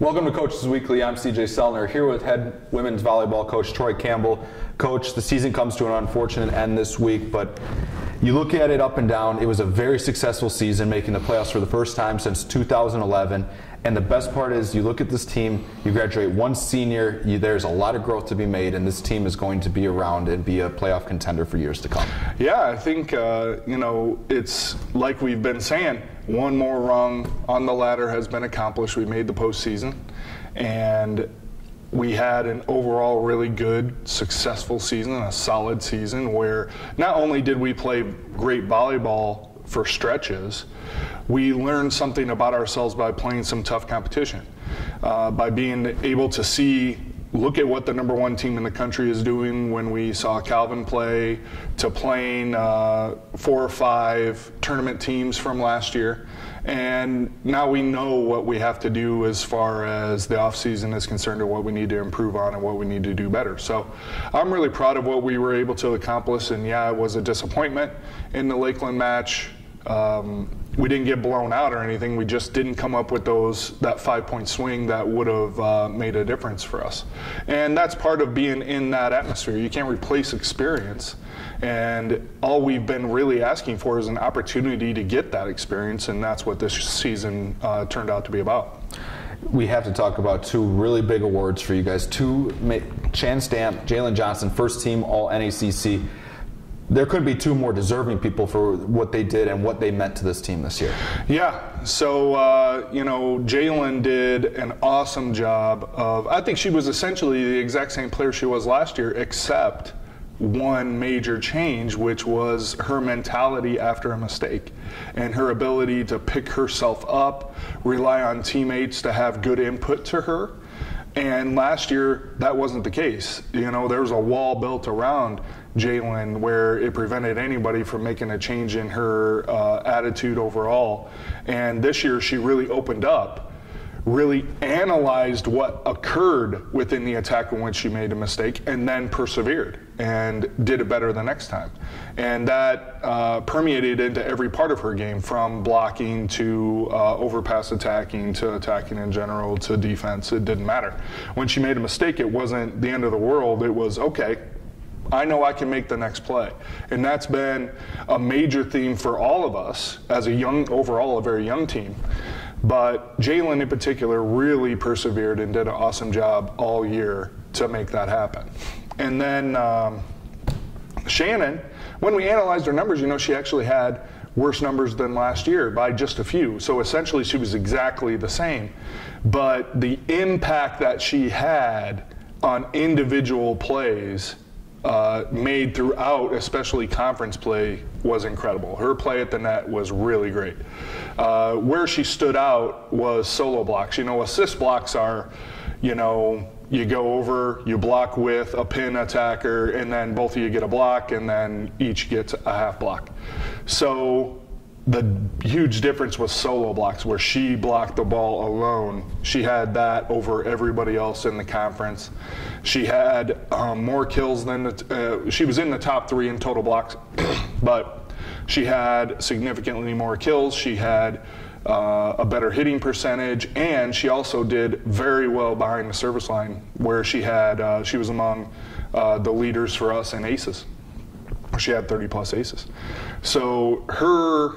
Welcome to Coaches Weekly. I'm CJ Selner here with head women's volleyball coach Troy Campbell. Coach, the season comes to an unfortunate end this week, but you look at it up and down, it was a very successful season, making the playoffs for the first time since 2011. And the best part is you look at this team, you graduate one senior, there's a lot of growth to be made, and this team is going to be around and be a playoff contender for years to come. Yeah, I think, it's like we've been saying, one more rung on the ladder has been accomplished. We made the postseason, and we had an overall really good, successful season, a solid season where not only did we play great volleyball for stretches, we learned something about ourselves by playing some tough competition, by being able to look at what the #1 team in the country is doing when we saw Calvin play, to playing 4 or 5 tournament teams from last year. And now we know what we have to do as far as the offseason is concerned, or what we need to improve on and what we need to do better. So I'm really proud of what we were able to accomplish. And yeah, it was a disappointment in the Lakeland match. We didn't get blown out or anything. We just didn't come up with that 5-point swing that would have made a difference for us. And that's part of being in that atmosphere. You can't replace experience. And all we've been really asking for is an opportunity to get that experience, and that's what this season turned out to be about. We have to talk about 2 really big awards for you guys. 2, Chan Stamp, Jalen Johnson, First-Team All-NACC. There could be 2 more deserving people for what they did and what they meant to this team this year. Yeah, so, Jalen did an awesome job I think she was essentially the exact same player she was last year, except one major change, which was her mentality after a mistake and her ability to pick herself up, rely on teammates to have good input to her. And last year, that wasn't the case. There was a wall built around Jalen where it prevented anybody from making a change in her attitude overall. And this year, she really opened up, really analyzed what occurred within the attack in which she made a mistake, and then persevered and did it better the next time. And that permeated into every part of her game, from blocking to overpass attacking to attacking in general to defense. It didn't matter. When she made a mistake, it wasn't the end of the world. It was, okay, I know I can make the next play. And that's been a major theme for all of us as overall a very young team. But Jalen in particular really persevered and did an awesome job all year to make that happen. And then Shannon, when we analyzed her numbers, she actually had worse numbers than last year by just a few. So essentially she was exactly the same. But the impact that she had on individual plays made throughout, especially conference play, was incredible. Her play at the net was really great. Where she stood out was solo blocks. Assist blocks are, you go over, you block with a pin attacker, and then both of you get a block, and then each gets a half block. So the huge difference was solo blocks, where she blocked the ball alone. She had that over everybody else in the conference. She had more kills than she was in the top 3 in total blocks, but she had significantly more kills. She had a better hitting percentage, and she also did very well behind the service line, where she was among the leaders for us in aces. She had 30+ aces. So her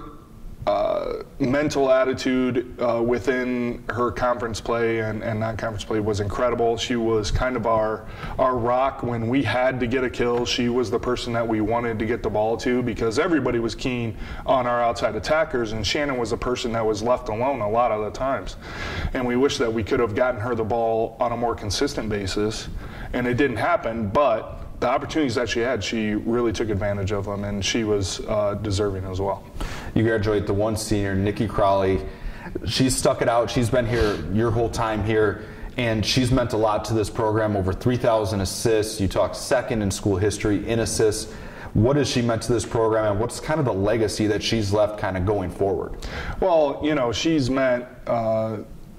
mental attitude within her conference play and non-conference play was incredible. She was kind of our rock when we had to get a kill. She was the person that we wanted to get the ball to, because everybody was keen on our outside attackers, and Shannon was a person that was left alone a lot of the times. And we wish that we could have gotten her the ball on a more consistent basis, and it didn't happen, but the opportunities that she had, she really took advantage of them, and she was deserving as well. You graduate the one senior, Nikki Crowley. She's stuck it out. She's been here your whole time here, and she's meant a lot to this program. Over 3,000 assists. You talk second in school history in assists. What has she meant to this program, and what's kind of the legacy that she's left kind of going forward? Well, she's meant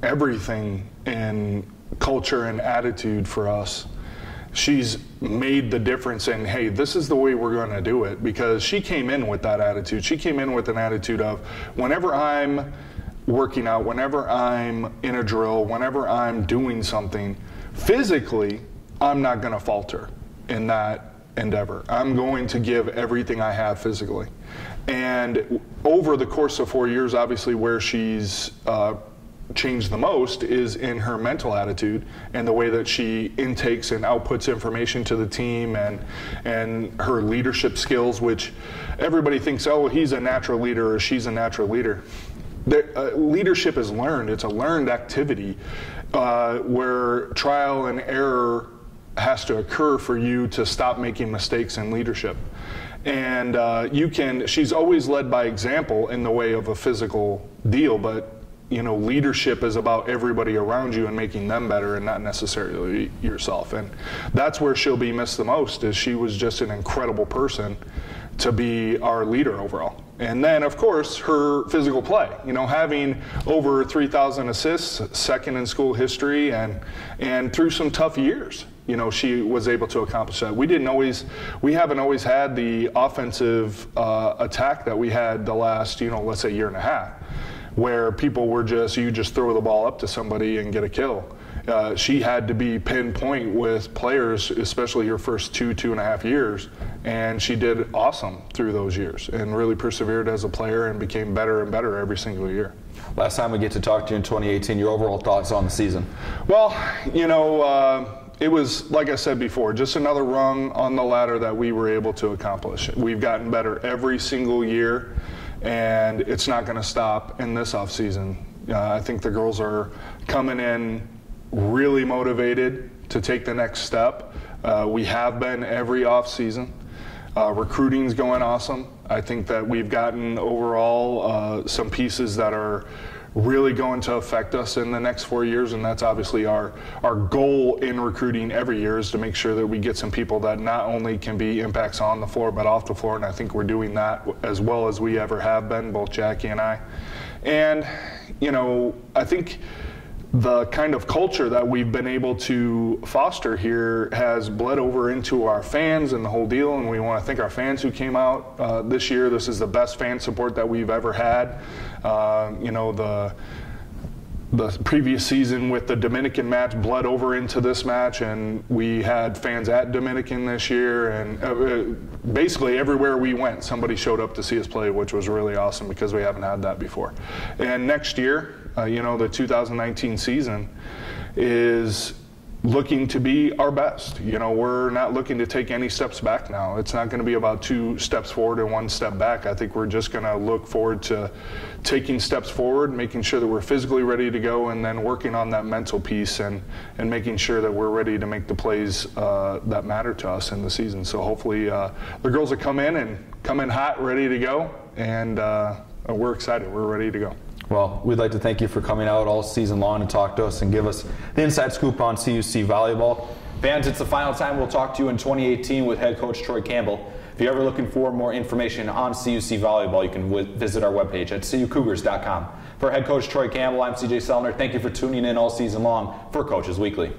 everything in culture and attitude for us. She's made the difference in, hey, this is the way we're going to do it, because she came in with that attitude. She came in with an attitude of, whenever I'm working out, whenever I'm in a drill, whenever I'm doing something, physically, I'm not going to falter in that endeavor. I'm going to give everything I have physically. And over the course of 4 years, obviously where she's changed the most is in her mental attitude and the way that she intakes and outputs information to the team, and her leadership skills, which everybody thinks, oh, he's a natural leader or she's a natural leader. Leadership is learned. It's a learned activity where trial and error has to occur for you to stop making mistakes in leadership. And she's always led by example in the way of a physical deal, but leadership is about everybody around you and making them better, and not necessarily yourself. And that's where she'll be missed the most, is she was just an incredible person to be our leader overall. And then, of course, her physical play. Having over 3,000 assists, second in school history, and through some tough years, she was able to accomplish that. We haven't always had the offensive attack that we had the last, let's say, year and a half, where people were you just throw the ball up to somebody and get a kill. She had to be pinpoint with players, especially her first 2.5 years, and she did awesome through those years and really persevered as a player and became better and better every single year. Last time we get to talk to you in 2018, your overall thoughts on the season? Well, it was, like I said before, just another rung on the ladder that we were able to accomplish. We've gotten better every single year, and it's not going to stop in this offseason. I think the girls are coming in really motivated to take the next step. We have been every offseason. Recruiting's going awesome. I think that we've gotten overall some pieces that are really going to affect us in the next 4 years, and that's obviously our goal in recruiting every year, is to make sure that we get some people that not only can be impacts on the floor but off the floor, and I think we're doing that as well as we ever have been, both Jackie and I. And I think the kind of culture that we've been able to foster here has bled over into our fans and the whole deal, and we want to thank our fans who came out this year. This is the best fan support that we've ever had. The previous season with the Dominican match bled over into this match, and we had fans at Dominican this year, and basically everywhere we went, somebody showed up to see us play, which was really awesome because we haven't had that before. And next year, the 2019 season is looking to be our best. We're not looking to take any steps back now. It's not going to be about 2 steps forward and 1 step back. I think we're just going to look forward to taking steps forward, making sure that we're physically ready to go, and then working on that mental piece and making sure that we're ready to make the plays that matter to us in the season. So hopefully the girls will come in hot, ready to go, and we're excited. We're ready to go. Well, we'd like to thank you for coming out all season long to talk to us and give us the inside scoop on CUC volleyball. Fans, it's the final time we'll talk to you in 2018 with head coach Troy Campbell. If you're ever looking for more information on CUC volleyball, you can visit our webpage at cucougars.com. For head coach Troy Campbell, I'm CJ Sellner. Thank you for tuning in all season long for Coaches Weekly.